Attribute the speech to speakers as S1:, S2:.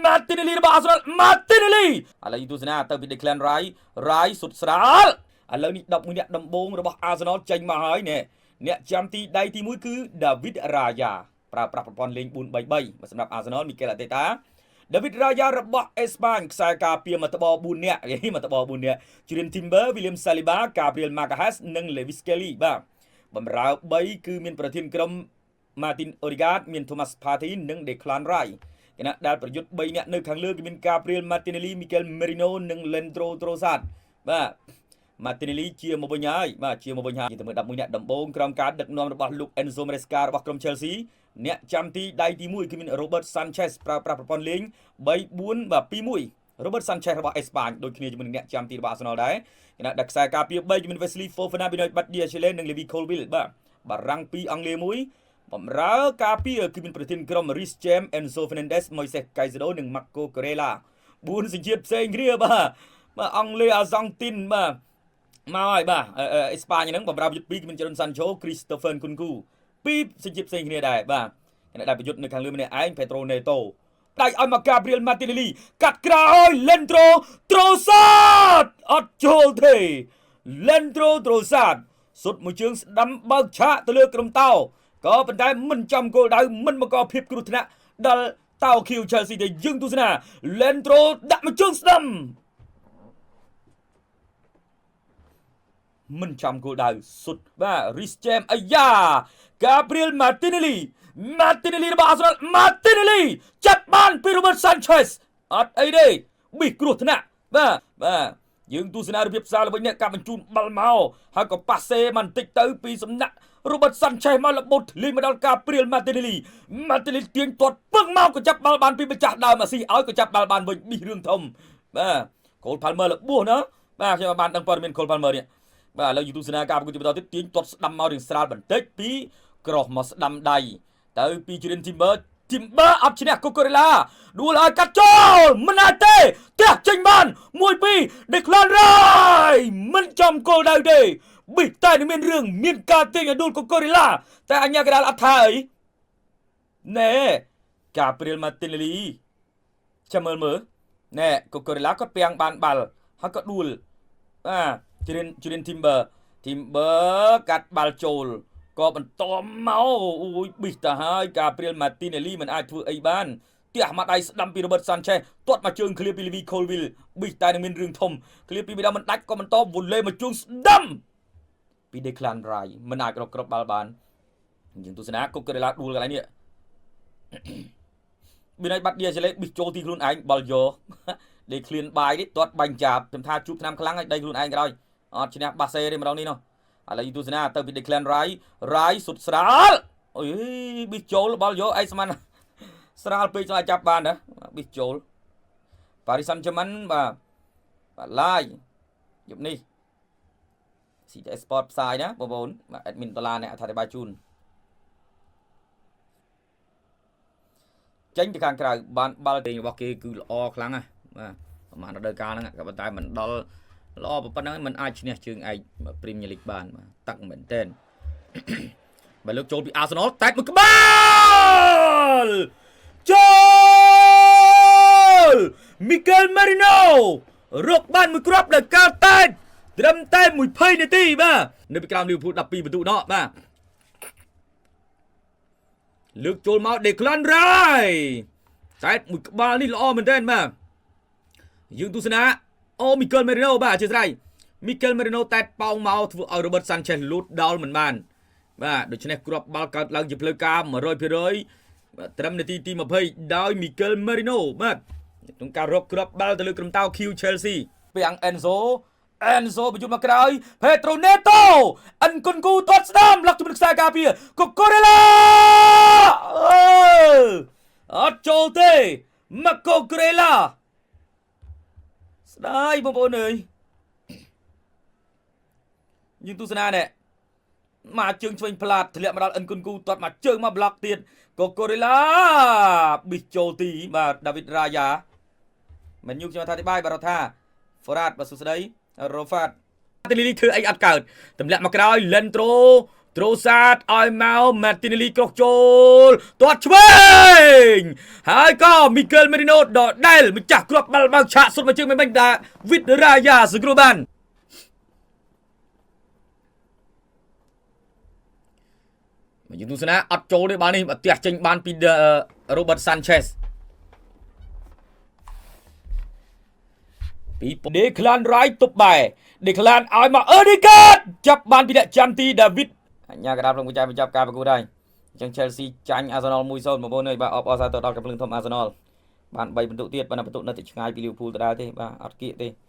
S1: Martinelli របស់ Arsenal Martinelli ឥឡូវទស្សនាទៅពី Declan Rice សុទ្ធស្រាលឥឡូវនេះ11អ្នកដំបូងរបស់ Arsenal ចេញមកហើយនេះអ្នកចាំទីដៃទី1គឺ David Raya ប្រើប្រាស់ប្រព័ន្ធលេង 4-3-3 សម្រាប់ Arsenal Mikel Arteta David Raya របស់ Espagne ខ្សែការពារមកតប4នាក់មកតប4នាក់ Julian Timber William Saliba Gabriel Magalhaes និង Lewis Kelly បាទបំរើ3គឺមានប្រធានក្រុម Martin Odegaard មាន Thomas Partey និង Declan Rice គណៈដែលប្រយុទ្ធ3នាក់នៅខាងលើគឺមាន Gabriel Martinelli Mikel Merino និង Leandro Trossard បាទ Martinelli ជាមកវិញហើយបាទជាមកវិញហើយទៅមើល11នាក់ដំបូងក្រោមការដឹកនាំរបស់ លោក Enzo Maresca របស់ក្រុម Chelsea អ្នកចាំទីដៃទី1គឺមាន Robert Sanchez ប្រើប្រាស់ប្រព័ន្ធលេង 3-4 បាទ 2-1 Robert Sanchez របស់ Espagne ដូចគ្នាជាមួយនឹងអ្នកចាំទីរបស់ Arsenal ដែរគណៈដាក់ខ្សែការពារ3គឺមាន Wesley Fofana Benoit Badiashile និង Levi Colwill បាទបារាំង2អង់គ្លេស1បំរើការពារគឺមានប្រធានក្រុម Reece James Enzo Fernandez Moises Caicedo និង Marco Corella 4សញ្ជាតិផ្សេងគ្នាបាទអង់គ្លេសអាសង់ទីនបាទមកហើយបាទអេស្ប៉ាញហ្នឹងបំរើប្រយុទ្ធ2គឺមាន Jadon Sancho Christopher Nkunku 2សញ្ជាតិផ្សេងគ្នាដែរបាទគណៈដែលប្រយុទ្ធនៅខាងលើម្នាក់ឯង Pedro Neto ដៃឲ្យមក Gabriel Martinelli កាត់ក្រោយ Leandro Trossard អត់ចូលទេ Leandro Trossard សុទ្ធមួយជើងស្ដាំបើកឆាកទៅលើក្រុមតោក៏ប៉ុន្តែមិនចំគោលដៅមិនបង្កភាពគ្រោះថ្នាក់ដល់តោខៀវ Chelsea ទេយើងទស្សនា Leandro ដាក់មួយជើងស្ដាំមិនចំគោលដៅសុទ្ធបាទ Reece James អាយ៉ា Gabriel Martinelli របស់ Arsenal Martinelli ចាប់បានពី Robert Sanchez អត់អីទេប៊ីគ្រោះថ្នាក់បាទយើងទស្សនារបៀបផ្សារល្បិចនេះការបញ្ជូនបាល់មកហើយក៏ប៉ាសេបន្តិចទៅពីសំណាក់ Robert Sanchez មកលបូតលេងមកដល់ Gabriel Martinelli ទាញទាត់ពឹងមកក៏ចាប់បាល់បានពីម្ចាស់ដើមអាស៊ីឲ្យក៏ចាប់បាល់បានវិញប៊ីរឿងធំបាទ Cole Palmer លបួសណាបាទខ្ញុំបានដឹងព័ត៌មាន Cole Palmer នេះបាទឥឡូវ YouTube សេនាការប្រកួតទីបន្តទៀតទាញទាត់ស្ដាំមករៀងស្រាលបន្តិចពីក្រោះមកស្ដាំដៃទៅពី Julian Timber អត់ឈ្នះ Cucurella ដួលឲ្យកាត់ចូលមិនអាចទេទះចេញបាន 1-2 Declan Rice មិនចំគោលដៅទេប៊ីតែនឹងមានរឿងមានការទាញឲ្យដួល Cucurella តែអញ្ញាកដាលអត់ថាអីណែ Gabriel Martinelli ចាំមើលណែ Cucurella គាត់ពាំងបានបាល់ហើយក៏ដួលJulian Timber កាត់បាល់ចូលក៏បន្តមកអូយប៊ីទៅហើយ Gabriel Martinelli មិនអាចធ្វើអីបានទះមកដៃស្ដាំពី Robert Sanchez ទាត់មកជើងឃ្លៀពី Levi Colwill ប៊ីតែនឹងមានរឿងធំឃ្លៀពីម្ដងមិនដាច់ក៏បន្តវូលេមកជើងស្ដាំពី Declan Rice មិនអាចរកគ្រាប់បាល់បានយើងទស្សនាគុកកេឡាដួលកន្លែងនេះមានឲ្យបាត់ឌីយ៉ាជេលេប៊ីចូលទីខ្លួនឯងបាល់យកដេឃ្លៀនបាយនេះទាត់បាញ់ចាប់ខ្ញុំថាជួបឆ្នាំខ្លាំងឲ្យដៃខ្លួនឯងក្រោយអត់ឈ្នះបាសេទេម្ដងនេះនោះឥឡូវទស្សនាទៅពី Declan Rice សុទ្ធស្រាលអូយប៊ីចូលបាល់យកអីស្មានស្រាលពេកចូលចាប់បានណាប៊ីចូល Paris Saint-Germain បាទឡាយយប់នេះ CTS Sport ផ្សាយណាបងប្អូនបាទ admin ដុល្លារអ្នកអធិប្បាយជូនចេញទៅខាងក្រៅបានបាល់ទេរបស់គេគឺល្អខ្លាំងណាស់បាទប្រហែលរដូវកាលហ្នឹងក៏ប៉ុន្តែមិនដល់ល្អប៉ុណ្ណឹងមិនអាចឈ្នះជើងឯក Premier League បានបាទតាក់មែនទែនបើលើកចូលពី Arsenal តែមួយក្បាលចូល Mikel Merino រកបានមួយគ្រាប់ដោយការតែត្រឹមតែ20នាទីបាទនៅពីក្រោម Liverpool 12បន្ទុកណោះបាទលើកចូលមក Declan Rice តែមួយក្បាលនេះល្អមែនទែនបាទយើងទស្សនាMikel Merino បាទអធិស្ឋាន Mikel Merino តែប៉ោងមកធ្វើឲ្យ Robert Sanchez លូតដល់មិនបានបាទដូច្នេះគ្រាប់បាល់កើតឡើងជាផ្លូវការ 100% បាទត្រឹមនាទីទី20ដោយ Mikel Merino បាទក្នុងការរកគ្រាប់បាល់ទៅលើក្រុមតៅ Q Chelsea ពីអង្គ Enzo បញ្ជូនមកក្រោយ Pedro Neto Nkunku ទាត់ស្ដាំលក្ខជំនឿខ្សែការពារ Cucurella អត់ចូលទេ Marco Corella ស្ដាយបងប្អូនអើយយើងទស្សនានេះមកជើងឆ្វេងផ្លាតធ្លាក់មកដល់ Nkunku ទាត់មកជើងមកប្លុកទៀត Cucurella ប៊ីចូលទីបាទ David Raya មិនញូខ្ញុំថាអធិប្បាយបាទរដ្ឋា Forad បាទសួស្ដី Rofat Martinelli ធ្វើអីអត់កើតទម្លាក់មកក្រោយ Leandro ត្រូសាតឲ្យមកម៉ាទីនីលីក្រោះចូលទាត់ឆ្វេងហើយក៏មីកេលមេរីណូដដែលម្ចាស់គ្រាប់បាល់បើកឆាកសុទ្ធមកជើងមិនដាវីតរ៉ាយ៉ាសង្គ្រោះបានមកយើងទស្សនាអត់ចូលទេបាល់នេះអត់ទះចេញបានពី Robert Sanchez ពី Declan Rice ទប់បែ Declan ឲ្យមក Erdegaard ចាប់បានពីអ្នកចាំទី David អញ្ញាកដាប់ក្នុងបញ្ចប់ការប្រកួតហើយអញ្ចឹង Chelsea ចាញ់ Arsenal 1-0 បងប្អូនអើយបាទអបអរសាទរដល់កំភ្លើងធំ Arsenal បាន3ពិន្ទុទៀតប៉ុន្តែពិន្ទុនៅតែឆ្ងាយពី Liverpool ដដែលទេបាទអត់គៀកទេ